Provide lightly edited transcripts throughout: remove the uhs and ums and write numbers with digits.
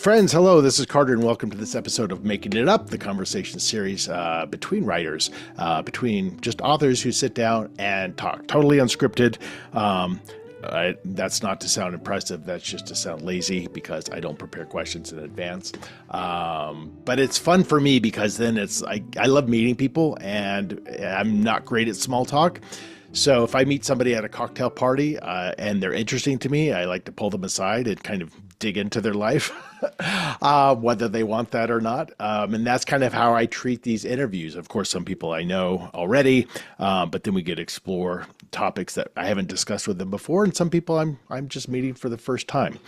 Friends, hello, this is Carter, and welcome to this episode of Making It Up, the conversation series between writers, between just authors who sit down and talk, totally unscripted. That's not to sound impressive, that's just to sound lazy because I don't prepare questions in advance. But it's fun for me because then I love meeting people, and I'm not great at small talk. So if I meet somebody at a cocktail party and they're interesting to me, I like to pull them aside and kind of dig into their life, whether they want that or not. And that's kind of how I treat these interviews. Of course, some people I know already, but then we get to explore topics that I haven't discussed with them before. And some people I'm just meeting for the first time.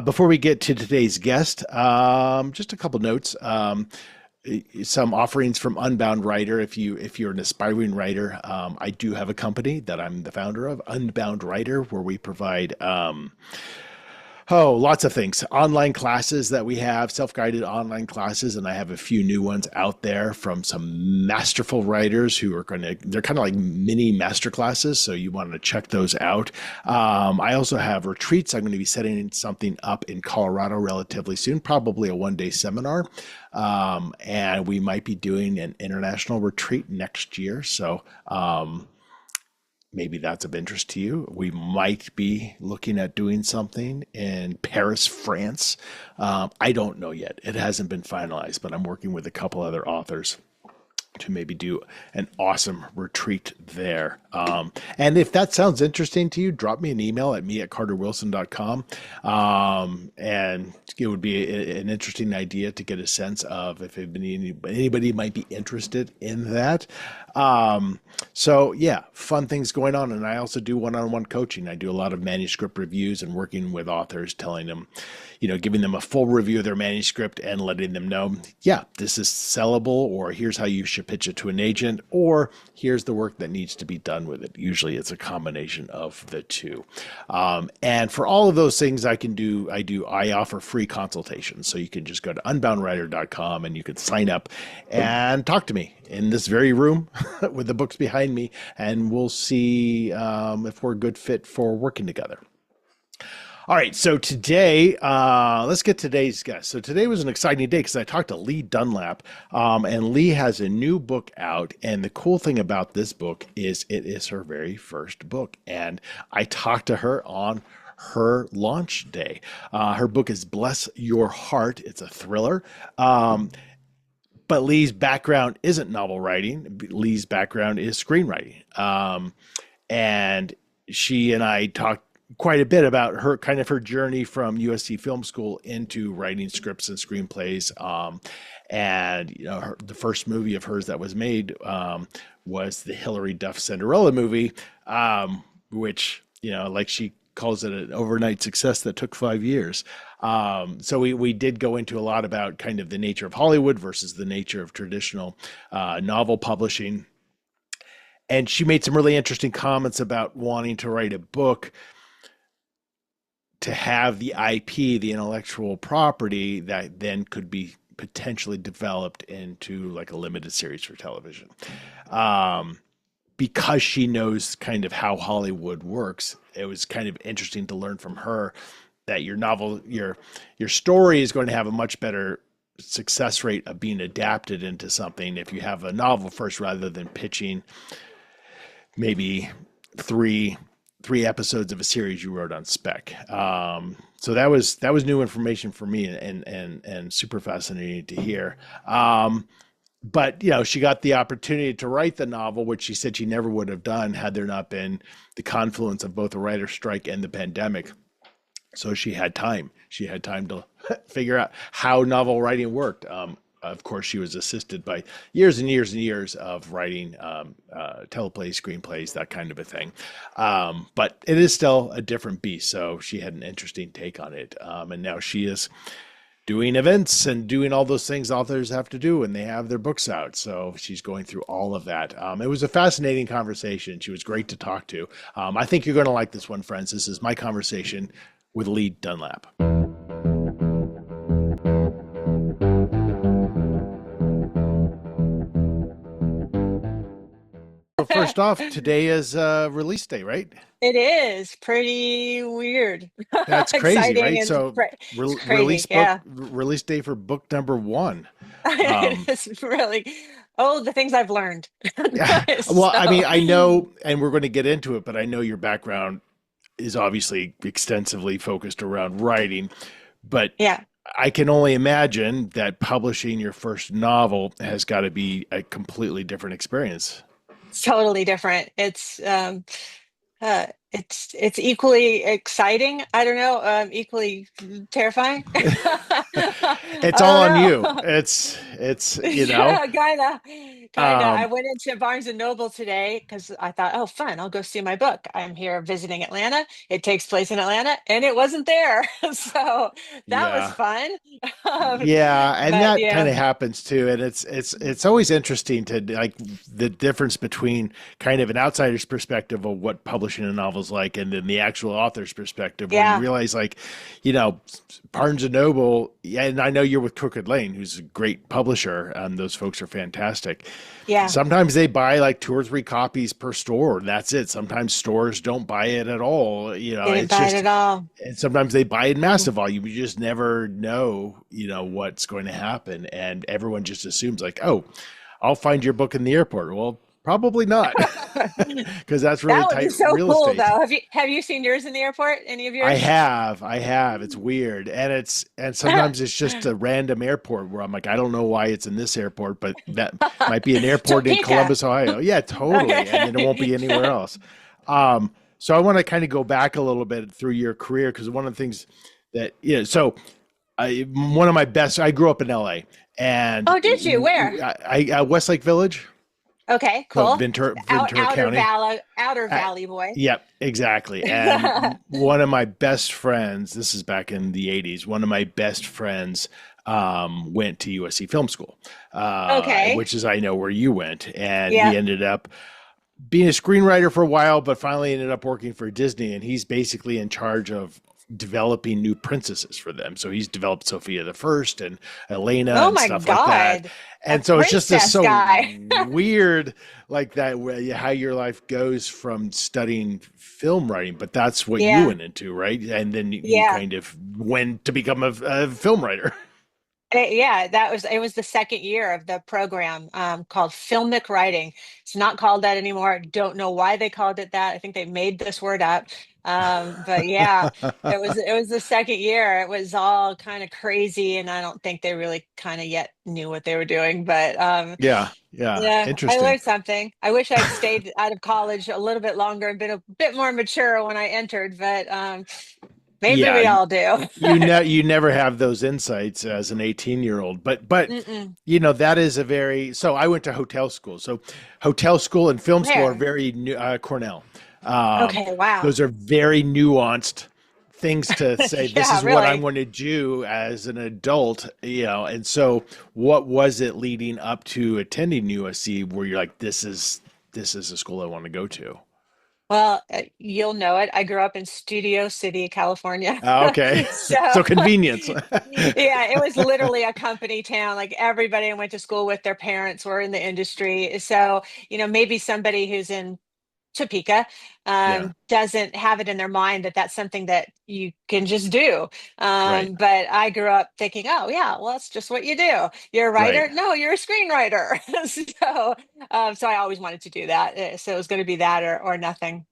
Before we get to today's guest, just a couple notes. Some offerings from Unbound Writer. If you're an aspiring writer, I do have a company that I'm the founder of, Unbound Writer, where we provide lots of things. Online classes that we have, self-guided online classes, and I have a few new ones out there from some masterful writers who are they're kind of like mini master classes, so you want to check those out. I also have retreats. I'm going to be setting something up in Colorado relatively soon, probably a one-day seminar. And we might be doing an international retreat next year. So, maybe that's of interest to you. We might be looking at doing something in Paris, France. I don't know yet. It hasn't been finalized, but I'm working with a couple other authors to maybe do an awesome retreat there. And if that sounds interesting to you, drop me an email at me@carterwilson.com. And it would be an interesting idea to get a sense of if anybody might be interested in that. So yeah, fun things going on. And I also do one-on-one coaching. I do a lot of manuscript reviews and working with authors, telling them, giving them a full review of their manuscript and letting them know, yeah, this is sellable, or here's how you should pitch it to an agent, or here's the work that needs to be done with it. Usually it's a combination of the two. And for all of those things I offer free consultations. So you can just go to unboundwriter.com and you can sign up and talk to me in this very room with the books behind me, and we'll see if we're a good fit for working together. All right, so today, let's get today's guest. So today was an exciting day because I talked to Leigh Dunlap, and Leigh has a new book out. And the cool thing about this book is it is her very first book. And I talked to her on her launch day. Her book is Bless Your Heart. It's a thriller. But Leigh's background isn't novel writing. Leigh's background is screenwriting. And she and I talked quite a bit about her journey from USC Film School into writing scripts and screenplays. The first movie of hers that was made was the Hilary Duff Cinderella movie, which, like she calls it, an overnight success that took 5 years. So we did go into a lot about kind of the nature of Hollywood versus the nature of traditional novel publishing. And she made some really interesting comments about wanting to write a book to have the IP, the intellectual property that then could be potentially developed into like a limited series for television. Because she knows kind of how Hollywood works, it was kind of interesting to learn from her that your novel, your story is going to have a much better success rate of being adapted into something if you have a novel first, rather than pitching maybe three episodes of a series you wrote on spec. So that was new information for me, and super fascinating to hear. But she got the opportunity to write the novel, which she said she never would have done had there not been the confluence of both the writer's strike and the pandemic. So she had time. She had time to figure out how novel writing worked. Of course, she was assisted by years and years and years of writing teleplays, screenplays, that kind of a thing. But it is still a different beast. So she had an interesting take on it. And now she is doing events and doing all those things authors have to do when they have their books out. So she's going through all of that. It was a fascinating conversation. She was great to talk to. I think you're going to like this one, friends. This is my conversation with Leigh Dunlap. first off, today is release day, right? It is pretty weird, That's crazy, exciting, right? and So it's crazy. Yeah, release day for book number one. Um, it's really, oh, the things I've learned. yeah. Well, I So, mean, I know, and we're going to get into it, but I know your background is obviously extensively focused around writing, but yeah, I can only imagine that publishing your first novel has got to be a completely different experience. it's totally different. It's equally exciting. I don't know, equally terrifying. I It's all don't on you. know. You know, Yeah, kinda. I um, went into Barnes and Noble today because I thought, oh, fun, I'll go see my book. I'm here visiting Atlanta. It takes place in Atlanta, and it wasn't there, so that was yeah. fun. Um, Yeah, and but that kind yeah, of happens too, and it's always interesting to like the difference between kind of an outsider's perspective of what publishing a novel is like, and then the actual author's perspective, where you yeah, realize like, you know, Barnes and Noble, yeah, and I know you're with Crooked Lane, who's a great publisher. Those folks are fantastic. yeah. Sometimes they buy like two or three copies per store, and that's it. Sometimes stores don't buy it at all. You know, Didn't it's buy it just at all. and sometimes they buy in massive volume. You just never know, what's going to happen. And everyone just assumes like, oh, I'll find your book in the airport. Well, probably not, because that's really That would be tight so real cool, estate. though. Have you seen yours in the airport? Any of I yours? have, I have. It's weird, and sometimes it's just a random airport where I'm like, I don't know why it's in this airport, but that might be an airport in Topeka. Columbus, Ohio. Yeah, totally, and then it won't be anywhere Okay. else. So I want to kind of go back a little bit through your career because one of the things that so one of my best. I grew up in L.A. and Oh, did you? Where? Westlake Village, Okay, so cool. Ventura County. Outer Uh, Valley boy. Yep, exactly. And one of my best friends, this is back in the 80s, one of my best friends went to USC Film School, Okay. which is, I know, where you went. And he Yep. ended up being a screenwriter for a while, but finally ended up working for Disney. And he's basically in charge of developing new princesses for them. So he's developed Sophia the First and Elena Oh and my stuff like that. God. A And so it's just this princess so guy. weird, like that, how your life goes from studying film writing, but that's what you Yeah. went into, right? And then you Yeah. kind of went to become a film writer. Yeah, it was the second year of the program called filmic writing. It's not called that anymore. Don't know why they called it that. I think they made this word up. But yeah, it was the second year. It was all kind of crazy, and I don't think they really kind of yet knew what they were doing. But Yeah, yeah, yeah, I interesting. learned something. I wish I'd stayed out of college a little bit longer and been a bit more mature when I entered, but maybe Yeah, we all do. you never have those insights as an 18-year-old, but Mm-mm. that is a very so I went to hotel school. So hotel school and film school are Where? very new, Cornell. Um, Okay, wow. those are very nuanced things to say. This Yeah, is what I'm really. going to do as an adult, And so, what was it leading up to attending USC where you're like, this is a school I want to go to? Well, you'll know it. I grew up in Studio City, California. Okay, So, so convenience. yeah, it was literally a company town. Like everybody I went to school with, their parents were in the industry. So, maybe somebody who's in Topeka Yeah, doesn't have it in their mind that that's something that you can just do. right, But I grew up thinking, oh yeah, well, that's just what you do. You're a right. writer? No, you're a screenwriter. So I always wanted to do that. So it was going to be that or nothing.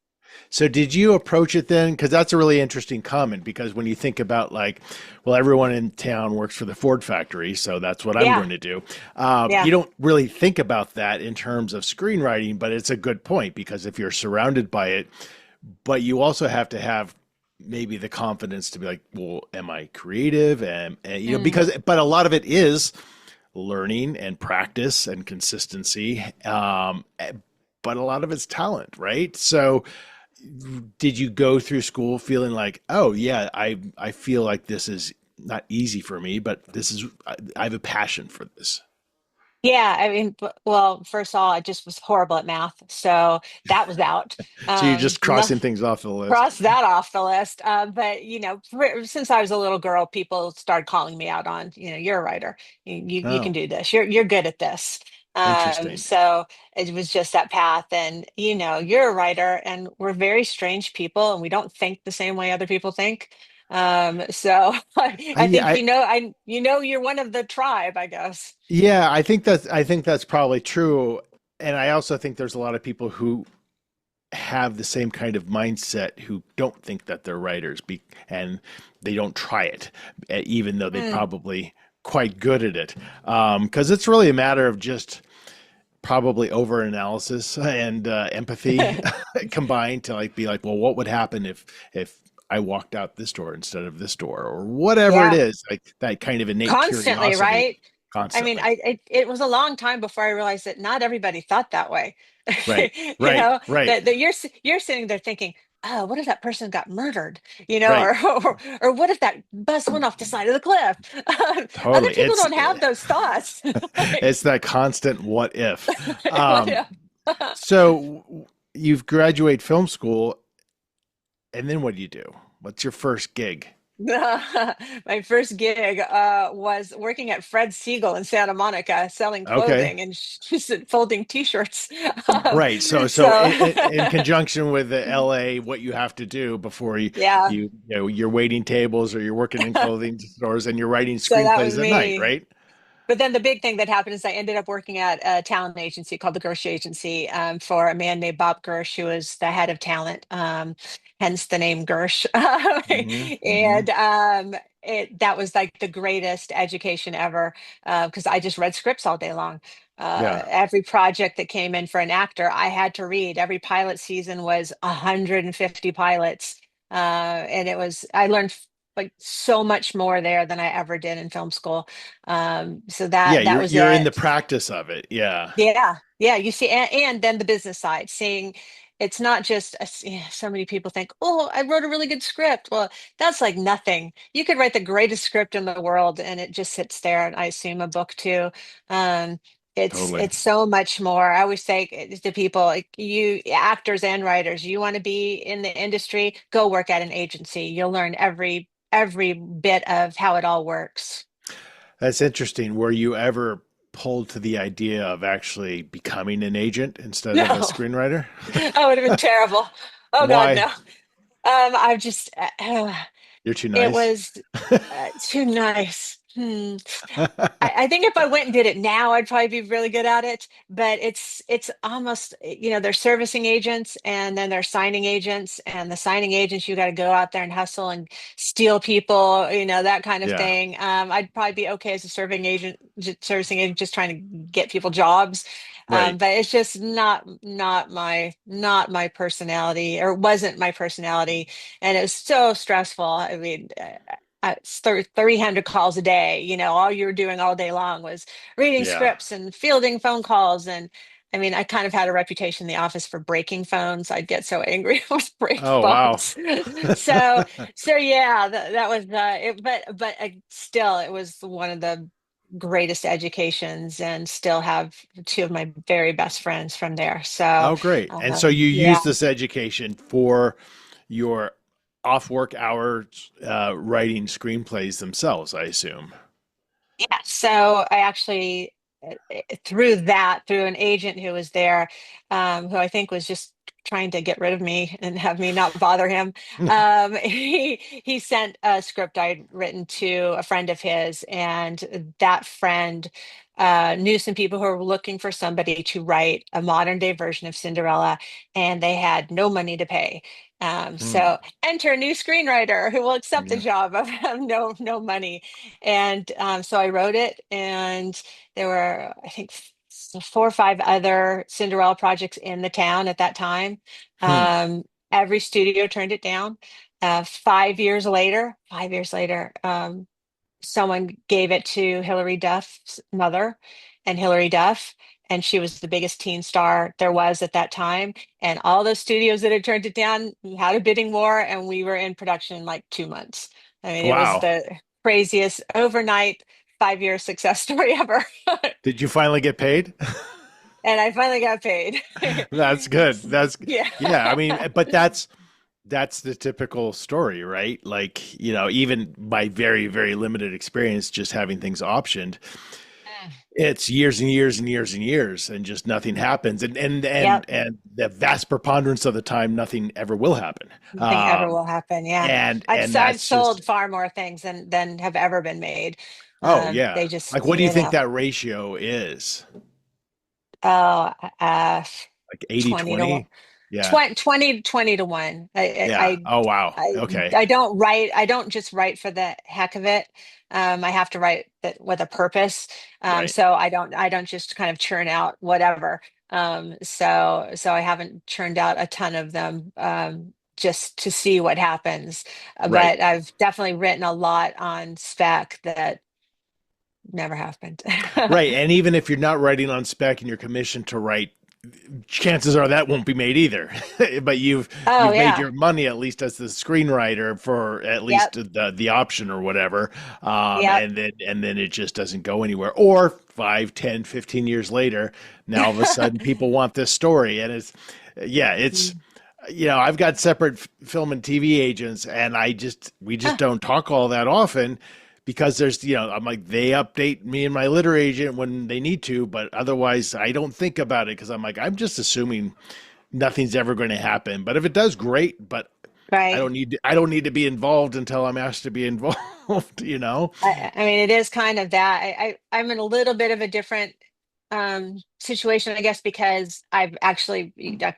So did you approach it then? Because that's a really interesting comment. Because when you think about like, well, everyone in town works for the Ford factory, so that's what I'm Yeah, going to do. yeah. You don't really think about that in terms of screenwriting, but it's a good point because if you're surrounded by it, but you also have to have maybe the confidence to be like, well, am I creative? And Mm. because but a lot of it is learning and practice and consistency. But a lot of it's talent, right? So did you go through school feeling like, oh yeah, I feel like this is not easy for me, but I have a passion for this. Yeah, I mean, well, first of all, I just was horrible at math, so that was out. So you're just No, crossing things off the list. cross that off the list. But since I was a little girl, people started calling me out on, you're a writer. You can Oh, do this. You're good at this. Interesting. So it was just that path. And you're a writer, and we're very strange people, and we don't think the same way other people think. So I Yeah, think you're one of the tribe, I guess. yeah, I think that's probably true. And I also think there's a lot of people who have the same kind of mindset who don't think that they're writers and they don't try it, even though they Mm. probably quite good at it. Because it's really a matter of just probably over analysis and empathy combined to like be like, well, what would happen if I walked out this door instead of this door, or whatever it Yeah, is, like that kind of innate constantly, curiosity right? I mean, constantly. it was a long time before I realized that not everybody thought that way. Right, You right, know, right, that you're sitting there thinking, oh, what if that person got murdered? right. Or what if that bus went off the side of the cliff? Other Totally. people don't have those thoughts. Like, It's that constant what if. what if? So you've graduated film school, and then what do you do? What's your first gig? My first gig was working at Fred Segal in Santa Monica, selling Okay. clothing and folding T-shirts. Right. So So, in conjunction with the LA, what you have to do before yeah. you know, you're waiting tables or you're working in clothing stores and you're writing So that was screenplays at night, me. right? But then the big thing that happened is I ended up working at a talent agency called the Gersh Agency for a man named Bob Gersh, who was the head of talent, hence the name Gersh. Hmm, hmm. And that was like the greatest education ever because I just read scripts all day long. Yeah. Every project that came in for an actor, I had to read. Every pilot season was 150 pilots. And I learned like so much more there than I ever did in film school. So Yeah, that was you're in the it. practice of it. Yeah. Yeah, yeah. You see, and then the business side, seeing it's not just so many people think, oh, I wrote a really good script. Well, that's like nothing. You could write the greatest script in the world, and it just sits there. And I assume a book too. Um, Totally. it's so much more. I always say to people, like you actors and writers, you want to be in the industry, go work at an agency. You'll learn every bit of how it all works. That's interesting. Were you ever pulled to the idea of actually becoming an agent instead of a No. screenwriter? That would have been terrible. Oh God, no. Why? I've just You're too it nice. was too nice. I think if I went and did it now, I'd probably be really good at it. But it's almost, they're servicing agents and then they're signing agents. And the signing agents, you got to go out there and hustle and steal people, that kind of Yeah, thing. I'd probably be okay as a servicing agent, just trying to get people jobs. right. But it's just not my personality, or wasn't my personality, and it was so stressful. I mean, it's 300 calls a day. All you were doing all day long was reading Yeah. scripts and fielding phone calls. And I mean, I kind of had a reputation in the office for breaking phones. I'd get so angry with break Oh, wow. phones. So, so yeah, that was it. But still, it was one of the greatest educations, and still have two of my very best friends from there. So, Oh, great. And so you yeah. use this education for your off work hours writing screenplays themselves, I assume. Yeah, so I actually through an agent who was there, who I think was just trying to get rid of me and have me not bother him. He sent a script I'd written to a friend of his, and that friend knew some people who were looking for somebody to write a modern day version of Cinderella, and they had no money to pay. Hmm. So enter a new screenwriter who will accept the Yeah. job of no money. And so I wrote it, and there were, I think, four or five other Cinderella projects in the town at that time. Hmm. Um, every studio turned it down. 5 years later, someone gave it to Hilary Duff's mother, and Hilary Duff, and she was the biggest teen star there was at that time. And all those studios that had turned it down had a bidding war, and we were in production in like 2 months. I mean, it was Wow. the craziest overnight 5 year success story ever. Did you finally get paid? And I finally got paid. That's good. That's Yeah. yeah. I mean, but that's the typical story, right? Like, even by very, very limited experience, just having things optioned, it's years and years and years and years, and just nothing happens, Yep. and the vast preponderance of the time, nothing ever will happen. Nothing ever will happen. Yeah. And I've that's just sold far more things than have ever been made. oh yeah. They just, Like, what do you you think know, that ratio is? oh, uh, Like 80 20 to 1. 20? Yeah. 20 to 1. Yeah. Oh wow. Okay. I don't write. I don't just write for the heck of it. I have to write that with a purpose. Right. So I don't just kind of churn out whatever. So I haven't churned out a ton of them, just to see what happens. Right. But I've definitely written a lot on spec that never happened. Right. And even if you're not writing on spec and you're commissioned to write, chances are that won't be made either. But Oh you've made yeah. your money, at least as the screenwriter, for at least Yep. the option or whatever. Yep. And then it just doesn't go anywhere. Or 5, 10, 15 years later, now all of a sudden people want this story. And it's yeah, it's I've got separate film and TV agents, and we just don't talk all that often, because there's, I'm like, they update me and my litter agent when they need to, but otherwise I don't think about it, because I'm like, I'm just assuming nothing's ever going to happen. But if it does, great. But Right. I don't need to be involved until I'm asked to be involved, you know? I mean, it is kind of that. I'm in a little bit of a different situation, I guess, because I've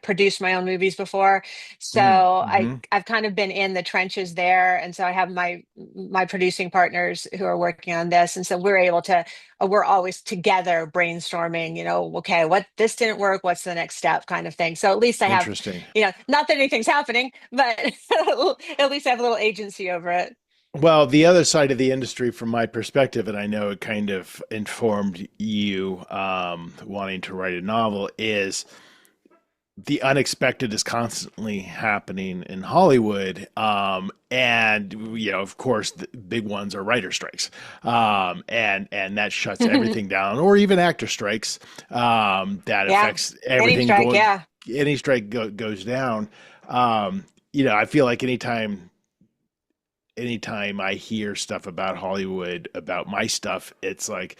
produced my own movies before. So Mm-hmm. I've kind of been in the trenches there. And so I have my producing partners who are working on this. And so we're always together brainstorming, okay, what this didn't work, what's the next step kind of thing. So at least I have, Interesting. not that anything's happening, but at least I have a little agency over it. Well, the other side of the industry, from my perspective, and I know it kind of informed you wanting to write a novel, is the unexpected is constantly happening in Hollywood. And of course, the big ones are writer strikes, and that shuts everything down, or even actor strikes, that Yeah. affects Any everything strike, going. yeah. Any strike goes down. I feel like anytime I hear stuff about Hollywood, about my stuff, it's like,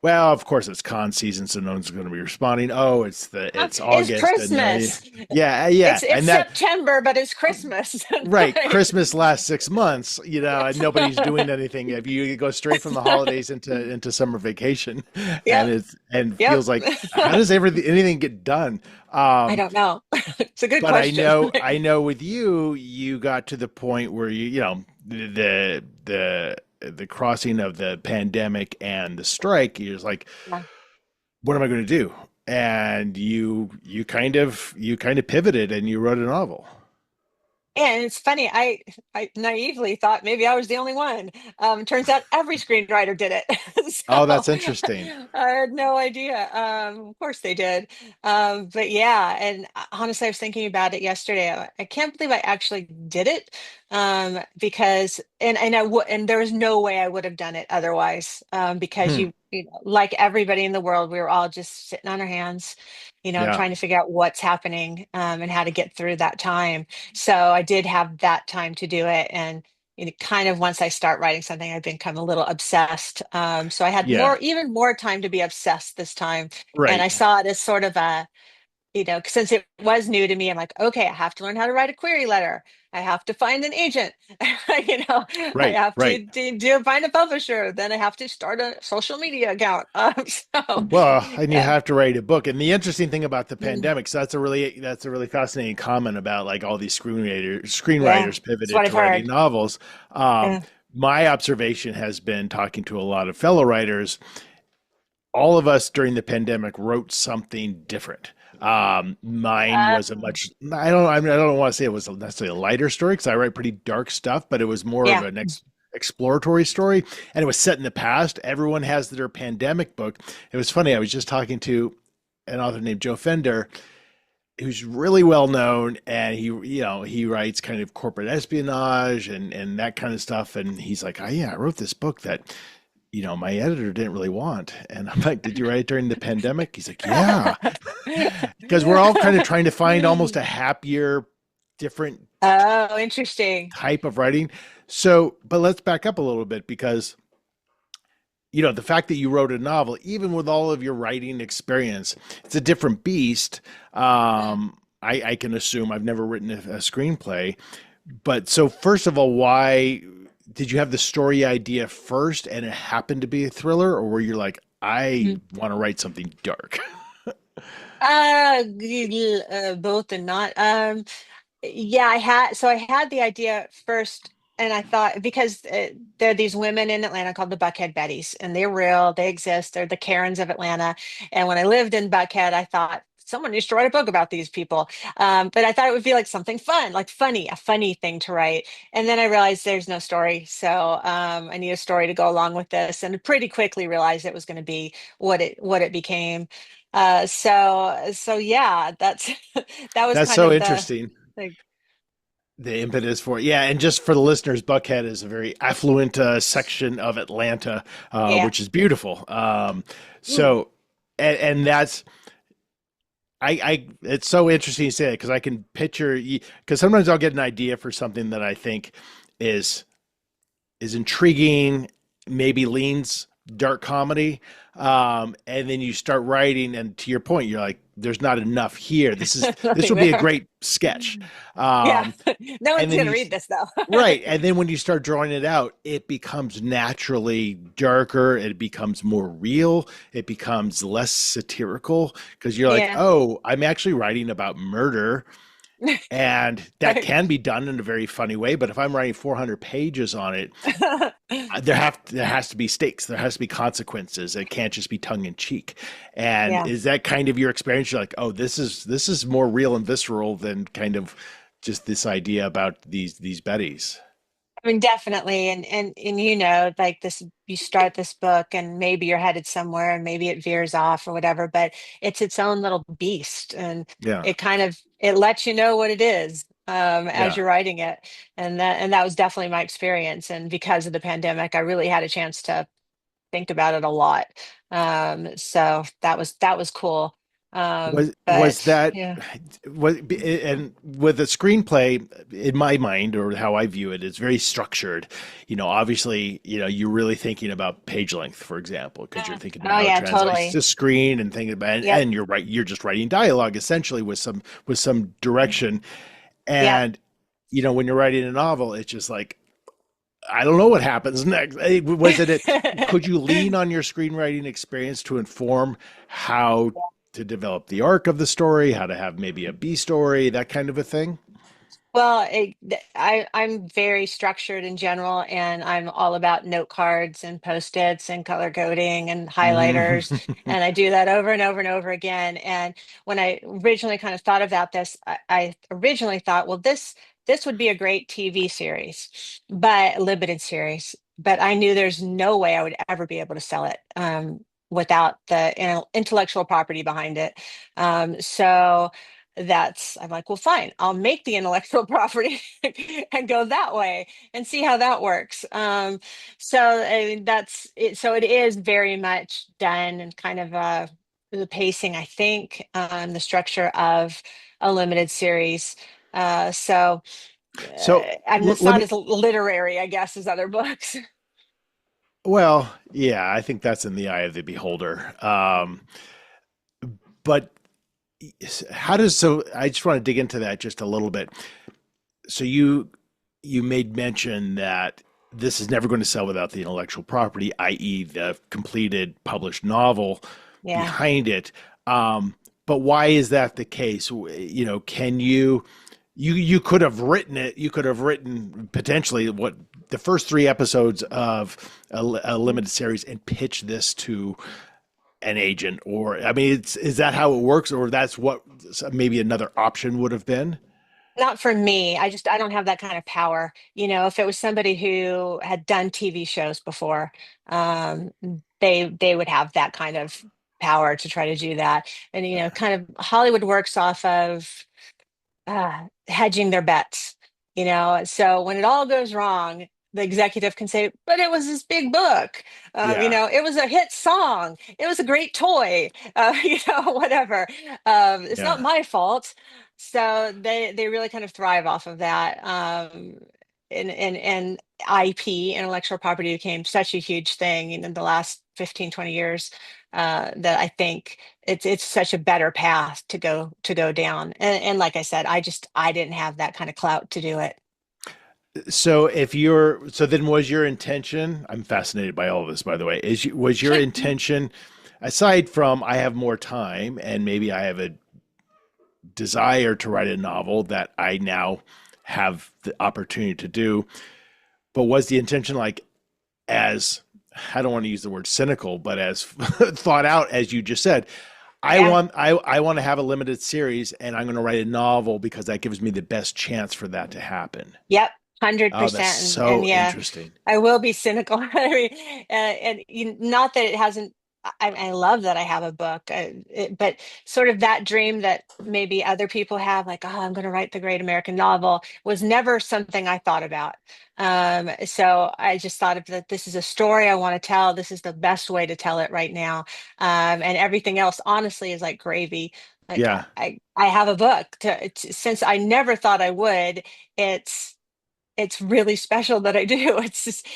well, of course it's con season, so no one's going to be responding. Oh, it's It's August, and Christmas. yeah, It's and that September, but it's Christmas. right, Christmas lasts 6 months, and nobody's doing anything. If you go straight from the holidays into summer vacation, and Yep. Yep. feels like, how does anything get done? I don't know. It's a good But question. I know with you, you got to the point where the crossing of the pandemic and the strike, you're just like, Yeah. what am I going to do? And you kind of pivoted, and you wrote a novel. And it's funny, I naively thought maybe I was the only one. Turns out every screenwriter did it. Oh, So that's interesting. I had no idea. Of course they did. But yeah, and honestly, I was thinking about it yesterday. I can't believe I actually did it. Because and there was no way I would have done it otherwise. Because Hmm. like everybody in the world, we were all just sitting on our hands, Yeah. trying to figure out what's happening, and how to get through that time. So I did have that time to do it. And kind of once I start writing something, I become a little obsessed. So I had Yeah. even more time to be obsessed this time. And I Right. saw it as sort of since it was new to me, I'm like, okay, I have to learn how to write a query letter. I have to find an agent. I Right. have Right. to find a publisher. Then I have to start a social media account. So, Well, and you yeah. have to write a book. And the interesting thing about the Mm, pandemic, so that's a really fascinating comment about, like, all these yeah, screenwriters that's what pivoted I've to writing heard. novels. Um, Yeah. my observation has been, talking to a lot of fellow writers, all of us during the pandemic wrote something different. Mine was a Um, much, I mean, I don't want to say it was necessarily a lighter story, because I write pretty dark stuff, but it was more of yeah. an exploratory story, and it was set in the past. Everyone has their pandemic book. It was funny. I was just talking to an author named Joe Fender, who's really well known, and he writes kind of corporate espionage and that kind of stuff. And he's like, oh yeah, I wrote this book that my editor didn't really want. And I'm like, did you write it during the pandemic? He's like, yeah, because we're all kind of trying to find almost a happier, different Oh, interesting. type of writing. So, but let's back up a little bit, because the fact that you wrote a novel, even with all of your writing experience, it's a different beast. Mm. I can assume I've never written a screenplay, but so first of all, why did you have the story idea first and it happened to be a thriller, or were you like, I Mhm. want to write something dark? Both and not. Yeah, I had the idea first, and I thought because there are these women in Atlanta called the Buckhead Betties, and they're real, they exist, they're the Karens of Atlanta. And when I lived in Buckhead, I thought someone needs to write a book about these people. But I thought it would be like something fun, like funny, a funny thing to write. And then I realized there's no story, so I need a story to go along with this, and pretty quickly realized it was going to be what it became. So yeah, that's that was That's kind so of the interesting. like, The impetus for it. Yeah, and just for the listeners, Buckhead is a very affluent section of Atlanta, yeah. which is beautiful. Mm. So, and that's it's so interesting to say that because I can picture because sometimes I'll get an idea for something that I think is is intriguing, maybe leans dark comedy, and then you start writing, and to your point, you're like, "There's not enough here. This Nothing would be a there. great sketch," Yeah. um, No and one's then gonna you read this though. right, and then when you start drawing it out, it becomes naturally darker. It becomes more real. It becomes less satirical because you're like, Yeah. "Oh, I'm actually writing about murder." And that Right. can be done in a very funny way, but if I'm writing 400 pages on it, there has to be stakes. There has to be consequences. It can't just be tongue in cheek. And Yeah. is that kind of your experience? You're like, oh, this is more real and visceral than kind of just this idea about these Bettys. I mean, definitely. And like this, you start this book and maybe you're headed somewhere and maybe it veers off or whatever, but it's its own little beast, and Yeah, it lets you know what it is as yeah. you're writing it. And that was definitely my experience. And because of the pandemic, I really had a chance to think about it a lot. So that was cool. Was But that yeah. was and with a screenplay in my mind or how I view it, it's very structured. Obviously, you're really thinking about page length, for example, because you're Mm. thinking about Oh how it yeah, translates totally. to screen and thinking about Yep. and you're right, you're just writing dialogue essentially with some direction. Yep. And when you're writing a novel, it's just like I don't know what happens next. Was it? Could you lean on your screenwriting experience to inform how to develop the arc of the story, how to have maybe a B story, that kind of a thing? Well, I'm very structured in general, and I'm all about note cards and post-its and color coding and highlighters. Mhm. And I do that over and over and over again. And when I originally kind of thought about this, I originally thought, well, this would be a great TV series, but limited series. But I knew there's no way I would ever be able to sell it without the intellectual property behind it. So I'm like, well, fine, I'll make the intellectual property and go that way and see how that works. So I mean, that's it. So it is very much done and kind of the pacing, I think, the structure of a limited series. So So and it's let not me. as literary, I guess, as other books. Well, yeah, I think that's in the eye of the beholder. But how does so? I just want to dig into that just a little bit. So you made mention that this is never going to sell without the intellectual property, i.e., the completed published novel Yeah. behind it. But why is that the case? Can you could have written it. You could have written potentially what the first three episodes of a limited series and pitch this to an agent, or I mean, is that how it works, or that's what maybe another option would have been? Not for me. I don't have that kind of power. If it was somebody who had done TV shows before, um, they would have that kind of power to try to do that. And kind of Hollywood works off of hedging their bets. So when it all goes wrong, the executive can say, "But it was this big book. Yeah, It was a hit song. It was a great toy. Whatever. It's not yeah. my fault." So they really kind of thrive off of that. and IP, intellectual property, became such a huge thing in the last 15, 20 years, that I think it's such a better path to go down. And like I said, I didn't have that kind of clout to do it. So so then was your intention, I'm fascinated by all of this, by the way, was your intention, aside from I have more time and maybe I have a desire to write a novel that I now have the opportunity to do, but was the intention like as, I don't want to use the word cynical, but as thought out as you just said, Yeah. I want to have a limited series and I'm going to write a novel because that gives me the best chance for that to happen. Yep, Oh, that's 100%. And so yeah, interesting. I will be cynical. I mean, not that it hasn't. I love that I have a book, but sort of that dream that maybe other people have, like, oh, I'm going to write the great American novel, was never something I thought about. So I just thought of that. This is a story I want to tell. This is the best way to tell it right now. And everything else, honestly, is like gravy. Like Yeah, I have a book since I never thought I would. It's it's really special that I do. It's just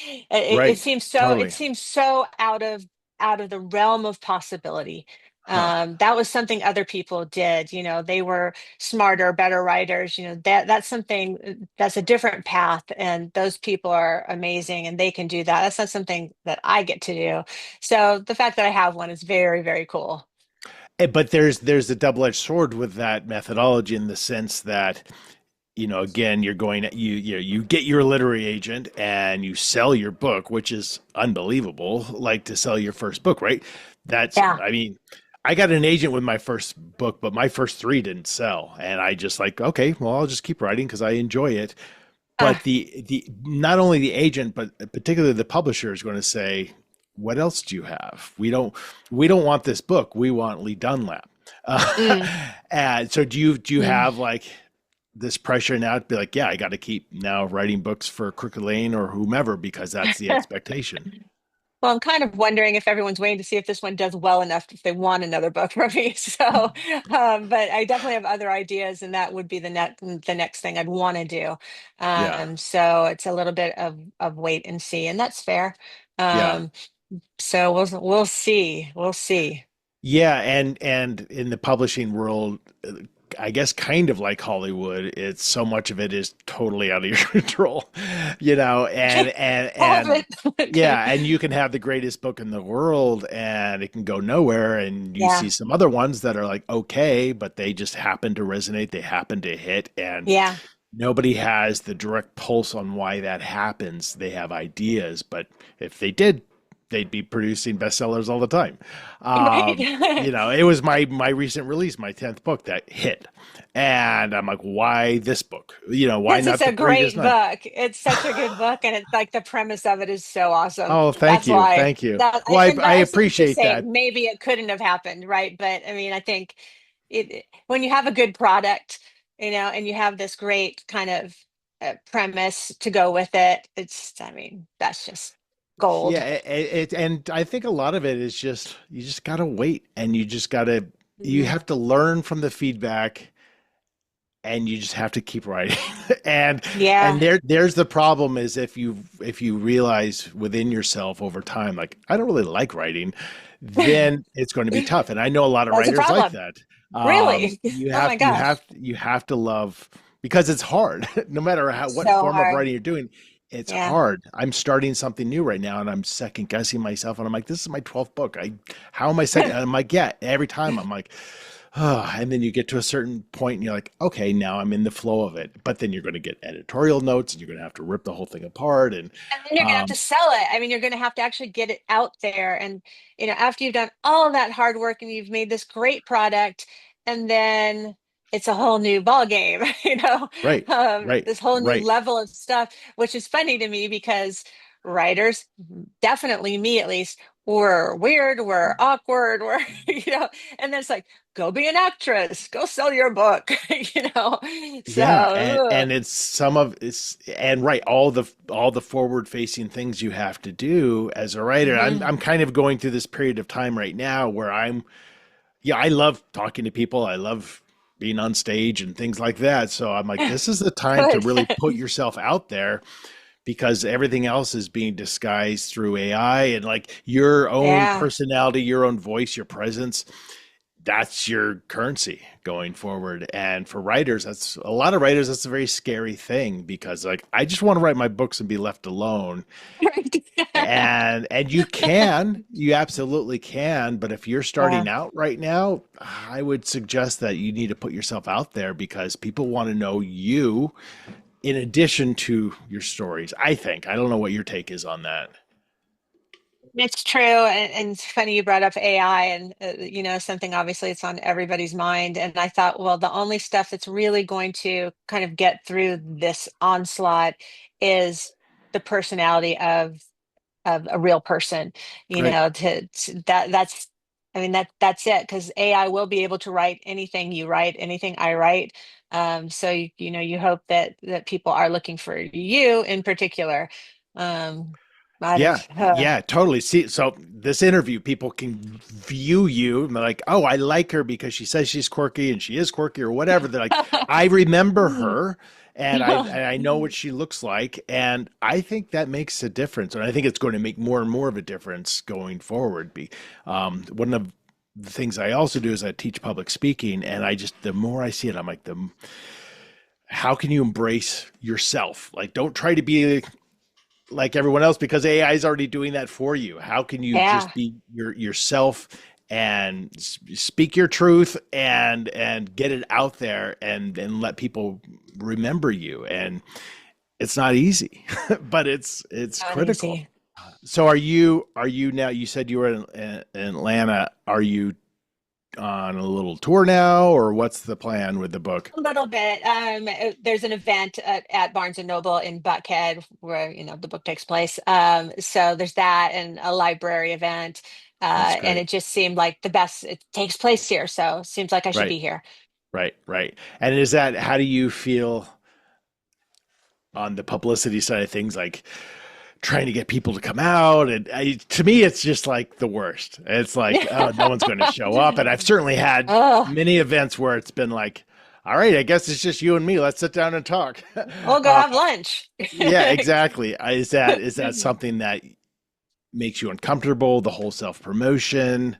right. it Totally. seems so out of the realm of possibility. Huh. That was something other people did. They were smarter, better writers. That's something that's a different path, and those people are amazing, and they can do that. That's not something that I get to do. So the fact that I have one is very, very cool. But there's a double-edged sword with that methodology in the sense that, again, you're going you get your literary agent and you sell your book, which is unbelievable, like to sell your first book, right? That's, Yeah. I mean, I got an agent with my first book, but my first three didn't sell, and I just like, okay, well, I'll just keep writing because I enjoy it. Uh, But the not only the agent, but particularly the publisher is going to say, "What else do you have? We don't want this book. We want Leigh Dunlap." mm. And so do you Mm. have like this pressure now to be like, yeah, I got to keep now writing books for Crooked Lane or whomever because that's the expectation. Well, I'm kind of wondering if everyone's waiting to see if this one does well enough if they want another book from me. So, but I definitely have other ideas, and that would be the next thing I'd want to do. Yeah, So it's a little bit of wait and see, and that's fair. yeah. Um, so we'll see. We'll see. Yeah, and in the publishing world, I guess kind of like Hollywood, it's so much of it is totally out of your control, All of and it. Okay. yeah, and you can have the greatest book in the world and it can go nowhere, and you Yeah. see some other ones that are like okay, but they just happen to resonate, they happen to hit, and Yeah. nobody has the direct pulse on why that happens. They have ideas, but if they did, they'd be producing bestsellers all the time. Right. It was my recent release, my 10th book that hit. And I'm like, why this book? Why Because it's not a the previous great nine? book. It's such a good book, and it's like the premise of it is so awesome. Oh, thank That's you. why Thank you. that Well, and I that's to appreciate say that. maybe it couldn't have happened, right? But I mean, I think when you have a good product, and you have this great kind of premise to go with it, I mean, that's just Yeah, gold. and I think a lot of it is just you just gotta wait, and you Mhm. have to learn from the feedback, and you just have to keep writing. and and Yeah. there's the problem is if you realize within yourself over time, like I don't really like writing, then it's going to be tough. And I know a lot of That's a writers like problem. that. Really? You Oh my have gosh. you have to love, because it's hard. No matter what So form of hard. writing you're doing, it's Yeah. hard. I'm starting something new right now, and I'm second guessing myself, and I'm like, this is my 12th book. How am I second? And I'm like, yeah. Every time I'm like, oh, and then you get to a certain point and you're like, okay, now I'm in the flow of it. But then you're going to get editorial notes and you're going to have to rip the whole thing apart. And And then you're gonna have to um, sell it. I mean, you're gonna have to actually get it out there. And after you've done all that hard work and you've made this great product, and then it's a whole new ball game, right, right, this whole new right. level of stuff, which is funny to me because writers, definitely me at least, were weird, were awkward, were, and then it's like, go be an actress, go sell your book, So, Yeah, and ugh. and it's some of it's and right, all the forward facing things you have to do as a writer. I'm Mhm. I'm kind of going through this period of time right now where yeah, I love talking to people. I love being on stage and things like that. So I'm like, this is the time to Good. really put yourself out there because everything else is being disguised through AI, and like your own Yeah. personality, your own voice, your presence, that's your currency going forward. And for writers, that's a lot of writers, that's a very scary thing because like I just want to write my books and be left alone. Right. And you absolutely can, but if you're Yeah. starting out right now, I would suggest that you need to put yourself out there because people want to know you in addition to your stories. I think. I don't know what your take is on that. It's true, and it's funny you brought up AI, and something obviously it's on everybody's mind. And I thought, well, the only stuff that's really going to kind of get through this onslaught is the personality of a real person. Right. That's, I mean, that's it, because AI will be able to write anything you write, anything I write. So you hope that people are looking for you in particular. Out Yeah, of yeah, totally. See, so this interview, people can view you and they're like, oh, I like her because she says she's quirky and she is quirky or whatever. They're like, I remember her and I know what she looks like. And I think that makes a difference. And I think it's going to make more and more of a difference going forward. One of the things I also do is I teach public speaking. And the more I see it, I'm like, how can you embrace yourself? Like, don't try to be like everyone else because AI is already doing that for you. How can you Yeah, just be yourself and speak your truth and get it out there and let people remember you? And it's not easy, but it's not critical. easy. So are you now? You said you were in Atlanta. Are you on a little tour now, or what's the plan with the book? A little bit. There's an event at Barnes and Noble in Buckhead where the book takes place. So there's that and a library event. That's And great. it just seemed like the best. It takes place here, so seems like I should Right, be here. right, right. And is that how do you feel on the publicity side of things? Like trying to get people to come out to me it's just like the worst. It's like, oh, no one's going to show up, and I've certainly had Oh, many events where it's been like, all right, I guess it's just you and me, let's sit down and talk. we'll go uh, have lunch. yeah, exactly. Is that something that makes you uncomfortable, the whole self promotion?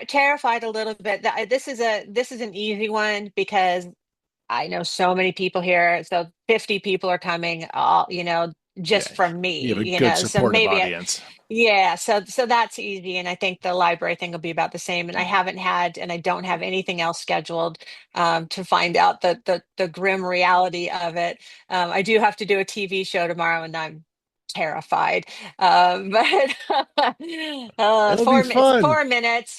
Terrified a little bit. This is an easy one because I know so many people here. So 50 people are coming, all, just Yeah, from you have a me, good so supportive maybe, audience. yeah, so that's easy. And I think the library thing will be about the same. And I don't have anything else scheduled to find out the grim reality of it. I do have to do a TV show tomorrow, and I'm terrified. But It'll be fun.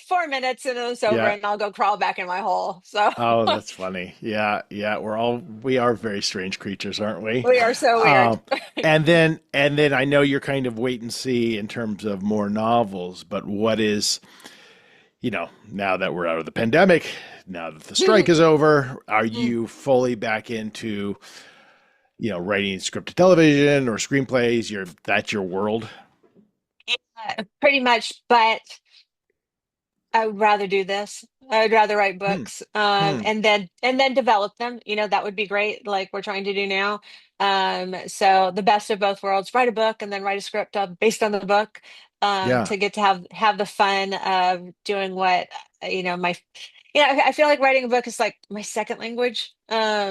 4 minutes, and then it's over, Yeah. and I'll go crawl back in my hole. So Oh, that's funny. Yeah, yeah. We are very strange creatures, aren't we? we are so weird. Um, and then I know you're kind of wait and see in terms of more novels, but what is, now that we're out of the pandemic, now that the strike is over, are you fully back into, writing scripted television or screenplays? That's your world? Pretty much, but I would rather do this. I would rather write Hmm. books, Hmm. and then develop them. That would be great, like we're trying to do now. So the best of both worlds: write a book and then write a script based on the book. Yeah. To get to have the fun of doing what my I feel like writing a book is like my second language.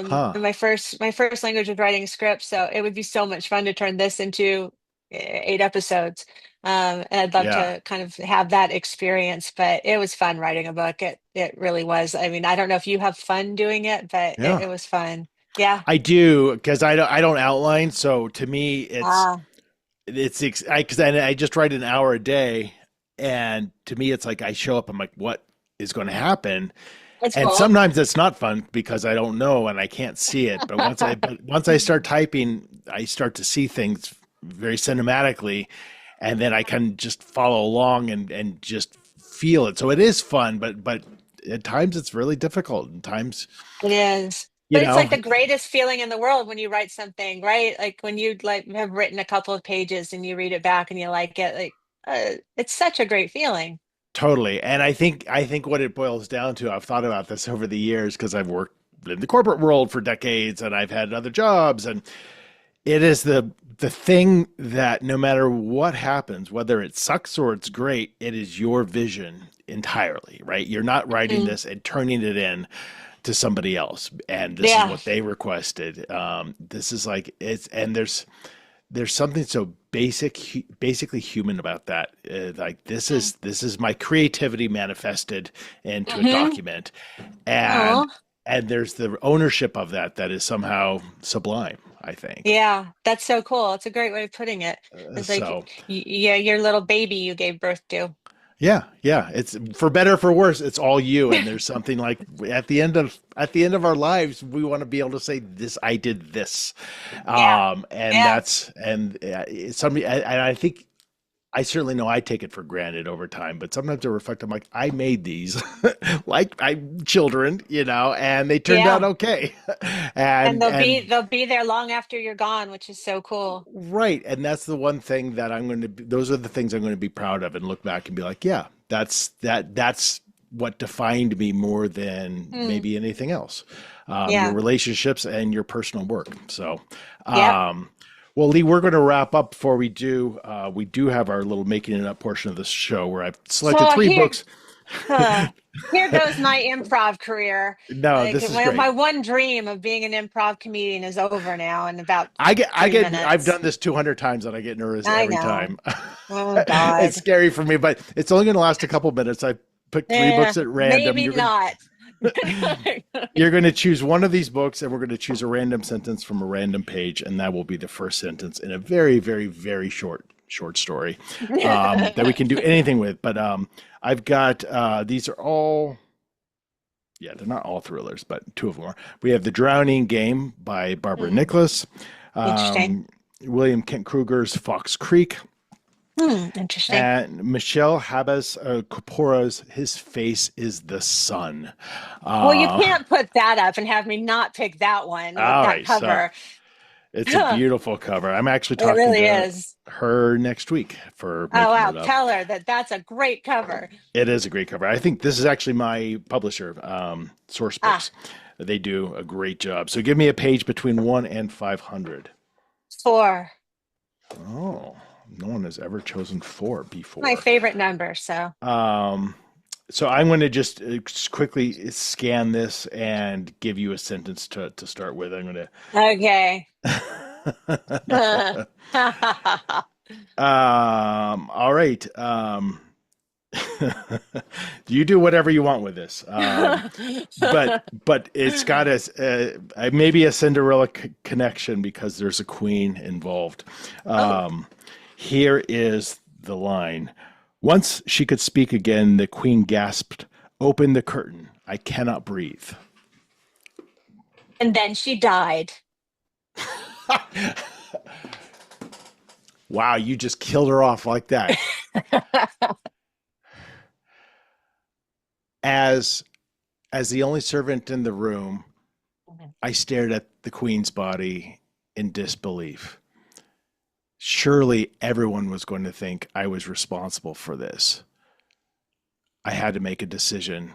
Huh. And my first language was writing scripts, so it would be so much fun to turn this into 8 episodes. And I'd love Yeah. to kind of have that experience, but it was fun writing a book. It really was. I mean, I don't know if you have fun doing it, but it Yeah. was fun. Yeah. I do because I don't outline, so to me Ah, because I just write an hour a day, and to me it's like I show up, I'm like, what is going to happen? it's And cool. sometimes it's not fun because I don't know and I can't see it, but once I start typing, I start to see things very cinematically, and then I can just follow along and just feel it. So it is fun, but at times it's really difficult. At times, It is. you But it's like know, the greatest feeling in the world when you write something, right? Like when you like have written a couple of pages and you read it back and you like it, like it's such a great feeling. Totally. And I think what it boils down to, I've thought about this over the years because I've worked in the corporate world for decades and I've had other jobs, and it is the thing that no matter what happens, whether it sucks or it's great, it is your vision entirely, right? You're not writing Mhm. this and turning it in to somebody else, and this is Yeah. what they requested. This is like it's, and there's something so basically human about that. Like this is my creativity manifested into a Mm-hmm. document, and Oh, there's the ownership of that is somehow sublime, I think. yeah. That's so cool. It's a great way of putting it. It's like, So yeah, your little baby you gave birth to. yeah, yeah, it's for better or for worse, it's all you. And there's something like at the end of our lives, we want to be able to say this, I did this, Yeah. and Yeah. that's and it's somebody, and I think I certainly know I take it for granted over time, but sometimes I reflect, I'm like, I made these like I'm children, and they turned out Yeah. okay. And And they'll be there long after you're gone, which is so cool. right, and that's the one thing that I'm going to be, those are the things I'm going to be proud of and look back and be like, yeah, that's what defined me more than Mm. maybe anything else. Your Yeah. relationships and your personal work. So, Yep. um, well, Lee, we're going to wrap up. Before we do, we do have our little making it up portion of the show where I've selected So three books. huh, here goes my improv career. No, Like this is my great. one dream of being an improv comedian is over now in about I three get, I've minutes. done this 200 times and I get nervous I every know. time. Oh It's God. scary for me, but it's only going to last a couple minutes. I picked three books at random. Maybe not. You're going to choose one of these books, and we're going to choose a random sentence from a random page, and that will be the first sentence in a very, very, very short story that we can do anything with. But I've got these are all, yeah, they're not all thrillers, but two of them are. We have The Drowning Game by Barbara Hmm, Nicholas, interesting. um, William Kent Kruger's Fox Creek, Hmm, interesting. and Michelle Habas Corpora's His Face is the Sun. Well, you Uh, can't put that up and have me not pick that one with all that right, so cover. it's a It beautiful cover. I'm actually talking really to is. her next week for Oh making wow, it up. tell her that that's a great cover. It is a great cover. I think this is actually my publisher, Source Ah, Books. They do a great job. So give me a page between 1 and 500. 4. Oh, no one has ever chosen 4 My before. favorite number, so. Um, so I'm going to just quickly scan this and give you a sentence to start with. I'm going Okay. to. All right. You do whatever you want with this. But it's got maybe a Cinderella connection because there's a queen involved. Oh, Um, Here is the line. Once she could speak again, the queen gasped, "Open the curtain. I cannot breathe." and then she died. Wow, you just killed her off like that. As the only servant in the room, I stared at the queen's body in disbelief. Surely everyone was going to think I was responsible for this. I had to make a decision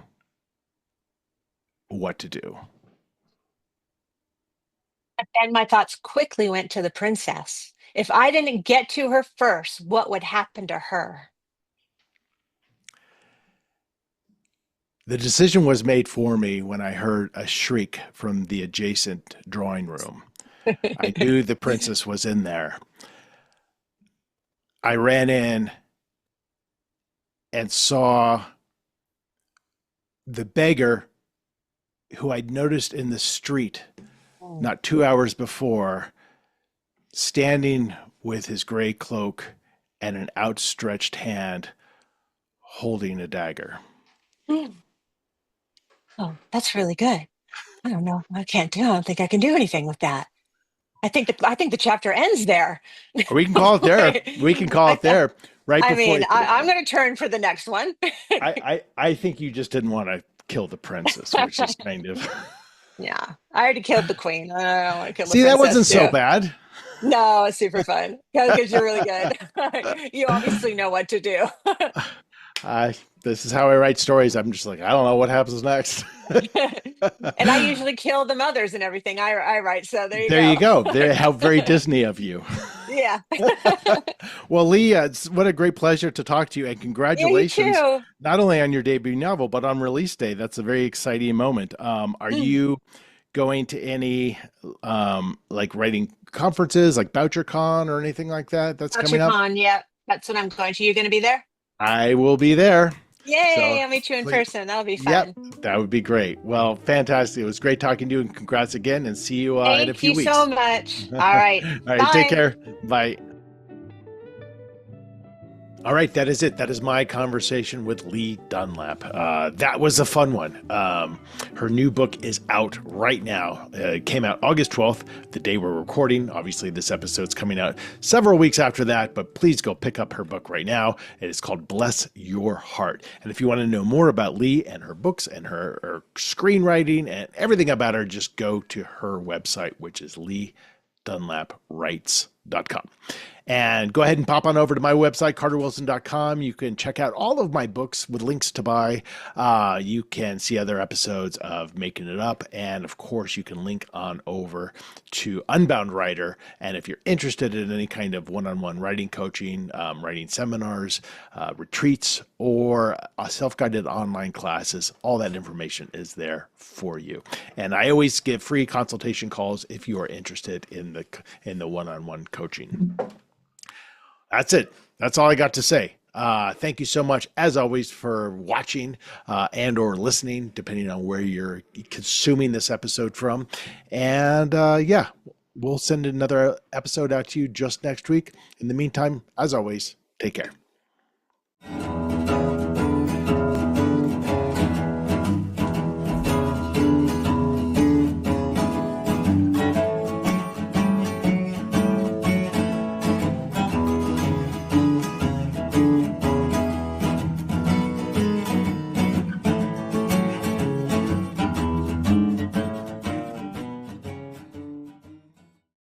what to do. And my thoughts quickly went to the princess. If I didn't get to her first, what would happen to her? The decision was made for me when I heard a shriek from the adjacent drawing room. I knew the princess was in there. I ran in and saw the beggar who I'd noticed in the street Mm. not 2 hours before, standing with his gray cloak and an outstretched hand holding a dagger. Mm. Oh, that's really good. I don't know. I don't think I can do anything with that. I think the chapter ends there. Or we can call it there. We can call I, it there right I before. mean, I'm going to turn for the next one. I think you just didn't want to kill the princess, which is kind of. Yeah, I already killed the queen. I want to kill the See, that princess wasn't so too. bad. No, it's super fun because you're really good. You obviously know what to do. I this is how I write stories. I'm just like, I don't know what happens next. And I usually kill the mothers and everything I write. So there you There you go. go. There, how very Disney of you. Yeah. Well, Leigh, what a great pleasure to talk to you, and Yeah, you congratulations too. not only on your debut novel, but on release day. That's a very exciting moment. Are Mm. you going to any like writing conferences like BoucherCon or anything like that that's coming up? Con, yeah. That's what I'm going to. You going to be there? I will be there. So Yay, I'll meet you in please, person. That'll be yep, fun. that would be great. Well, fantastic. It was great talking to you, and congrats again, and see you in a Thank few you so weeks. much. All All right. right, take Bye. care. Bye. All right, that is it. That is my conversation with Leigh Dunlap. That was a fun one. Her new book is out right now. It came out August 12th, the day we're recording. Obviously, this episode's coming out several weeks after that, but please go pick up her book right now. It is called Bless Your Heart. And if you want to know more about Leigh and her books and her screenwriting and everything about her, just go to her website, which is leighdunlapwrites.com. And go ahead and pop on over to my website, carterwilson.com. You can check out all of my books with links to buy. You can see other episodes of Making It Up. And of course, you can link on over to Unbound Writer. And if you're interested in any kind of one-on-one writing coaching, writing seminars, retreats, or self-guided online classes, all that information is there for you. And I always give free consultation calls if you are interested in the one-on-one coaching. That's it. That's all I got to say. Thank you so much, as always, for watching and or listening, depending on where you're consuming this episode from. And yeah, we'll send another episode out to you just next week. In the meantime, as always, take care.